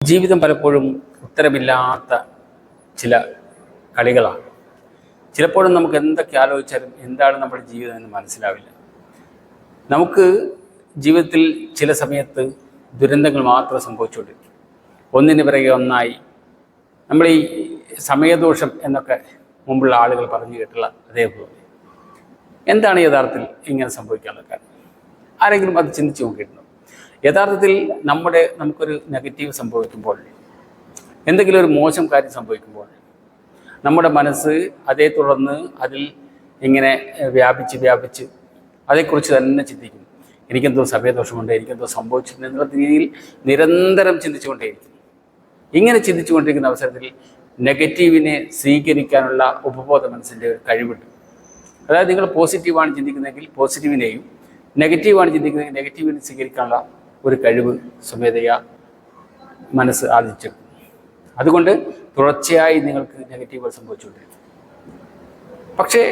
ജീവിതം പലപ്പോഴും ഉത്തരമില്ലാത്ത ചില കളികളാണ്. ചിലപ്പോഴും നമുക്ക് എന്തൊക്കെ ആലോചിച്ചാലും എന്താണ് നമ്മുടെ ജീവിതം എന്ന് മനസ്സിലാവില്ല. നമുക്ക് ജീവിതത്തിൽ ചില സമയത്ത് ദുരന്തങ്ങൾ മാത്രം സംഭവിച്ചുകൊണ്ടിരിക്കും, ഒന്നിന് പിറകെ ഒന്നായി. നമ്മൾ ഈ സമയദോഷം എന്നൊക്കെ മുമ്പുള്ള ആളുകൾ പറഞ്ഞു കേട്ടുള്ള അതേപോലെ എന്താണ് യഥാർത്ഥത്തിൽ ഇങ്ങനെ സംഭവിക്കാനുള്ള കാരണം? ആരെങ്കിലും അത് ചിന്തിച്ച് നോക്കിയിട്ടുണ്ടോ? യഥാർത്ഥത്തിൽ നമുക്കൊരു നെഗറ്റീവ് സംഭവിക്കുമ്പോൾ, എന്തെങ്കിലും ഒരു മോശം കാര്യം സംഭവിക്കുമ്പോൾ നമ്മുടെ മനസ്സ് അതേ തുടർന്ന് അതിൽ ഇങ്ങനെ വ്യാപിച്ച് അതേക്കുറിച്ച് തന്നെ ചിന്തിക്കും. എനിക്കെന്തോ സമയദോഷമുണ്ട്, എനിക്കെന്തോ സംഭവിച്ചിട്ടുണ്ട് എന്നുള്ള രീതിയിൽ നിരന്തരം ചിന്തിച്ചുകൊണ്ടേയിരിക്കും. ഇങ്ങനെ ചിന്തിച്ചുകൊണ്ടിരിക്കുന്ന അവസരത്തിൽ നെഗറ്റീവിനെ സ്വീകരിക്കാനുള്ള ഉപബോധ മനസ്സിൻ്റെ ഒരു കഴിവുണ്ട്. അതായത് നിങ്ങൾ പോസിറ്റീവാണ് ചിന്തിക്കുന്നതെങ്കിൽ പോസിറ്റീവിനെയും, നെഗറ്റീവാണ് ചിന്തിക്കുന്നതെങ്കിൽ നെഗറ്റീവിനെ സ്വീകരിക്കാനുള്ള ഒരു കഴിവ് സ്വമേധയാ മനസ്സ് ആർജിച്ചെടുക്കും. അതുകൊണ്ട് തുടർച്ചയായി നിങ്ങൾക്ക് നെഗറ്റീവുകൾ സംഭവിച്ചുകൊണ്ടിരിക്കും. പക്ഷേ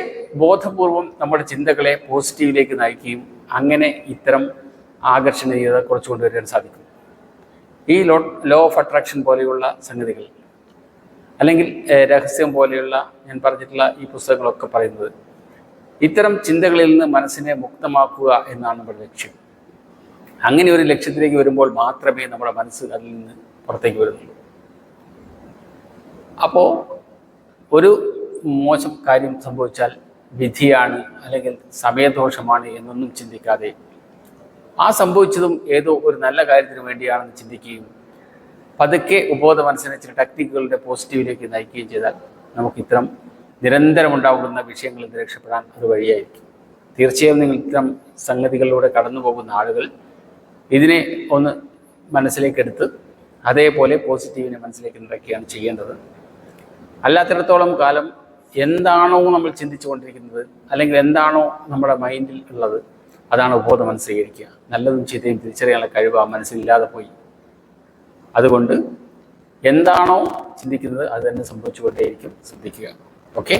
ബോധപൂർവം നമ്മുടെ ചിന്തകളെ പോസിറ്റീവിലേക്ക് നയിക്കുകയും അങ്ങനെ ഇത്തരം ആകർഷണീയത കുറച്ച് കൊണ്ടുവരാൻ സാധിക്കും. ഈ ലോ ഓഫ് അട്രാക്ഷൻ പോലെയുള്ള സംഗതികൾ, അല്ലെങ്കിൽ രഹസ്യം പോലെയുള്ള ഞാൻ പറഞ്ഞിട്ടുള്ള ഈ പുസ്തകങ്ങളൊക്കെ പറയുന്നത് ഇത്തരം ചിന്തകളിൽ നിന്ന് മനസ്സിനെ മുക്തമാക്കുക എന്നാണ് നമ്മുടെ ലക്ഷ്യം. അങ്ങനെ ഒരു ലക്ഷ്യത്തിലേക്ക് വരുമ്പോൾ മാത്രമേ നമ്മുടെ മനസ്സ് അതിൽ നിന്ന് പുറത്തേക്ക് വരുന്നുള്ളൂ. അപ്പോൾ ഒരു മോശം കാര്യം സംഭവിച്ചാൽ വിധിയാണ് അല്ലെങ്കിൽ സമയദോഷമാണ് എന്നൊന്നും ചിന്തിക്കാതെ ആ സംഭവിച്ചതും ഏതോ ഒരു നല്ല കാര്യത്തിന് വേണ്ടിയാണെന്ന് ചിന്തിക്കുകയും പതുക്കെ ഉപബോധ മനസ്സിനെ ചില ടെക്നിക്കുകളുടെ പോസിറ്റീവിലേക്ക് നയിക്കുകയും ചെയ്താൽ നമുക്ക് ഇത്തരം നിരന്തരം ഉണ്ടാകുന്ന വിഷയങ്ങളിൽ നിന്ന് രക്ഷപ്പെടാൻ അത് വഴിയായിരിക്കും. തീർച്ചയായും നിങ്ങൾ ഇത്തരം സംഗതികളിലൂടെ കടന്നു പോകുന്ന ആളുകൾ ഇതിനെ ഒന്ന് മനസ്സിലേക്കെടുത്ത് അതേപോലെ പോസിറ്റീവിനെ മനസ്സിലേക്ക് നിറയ്ക്കുകയാണ് ചെയ്യേണ്ടത്. അല്ലാത്തിടത്തോളം കാലം എന്താണോ നമ്മൾ ചിന്തിച്ചു കൊണ്ടിരിക്കുന്നത്, അല്ലെങ്കിൽ എന്താണോ നമ്മുടെ മൈൻഡിൽ ഉള്ളത്, അതാണ് ഉപബോധ മനസ്സ് സ്വീകരിക്കുക. നല്ലതും ചീത്തയും തിരിച്ചറിയാനുള്ള കഴിവ് ആ മനസ്സിലില്ലാതെ പോയി. അതുകൊണ്ട് എന്താണോ ചിന്തിക്കുന്നത് അത് തന്നെ സംഭവിച്ചുകൊണ്ടേയിരിക്കും. ശ്രദ്ധിക്കുക. ഓക്കെ.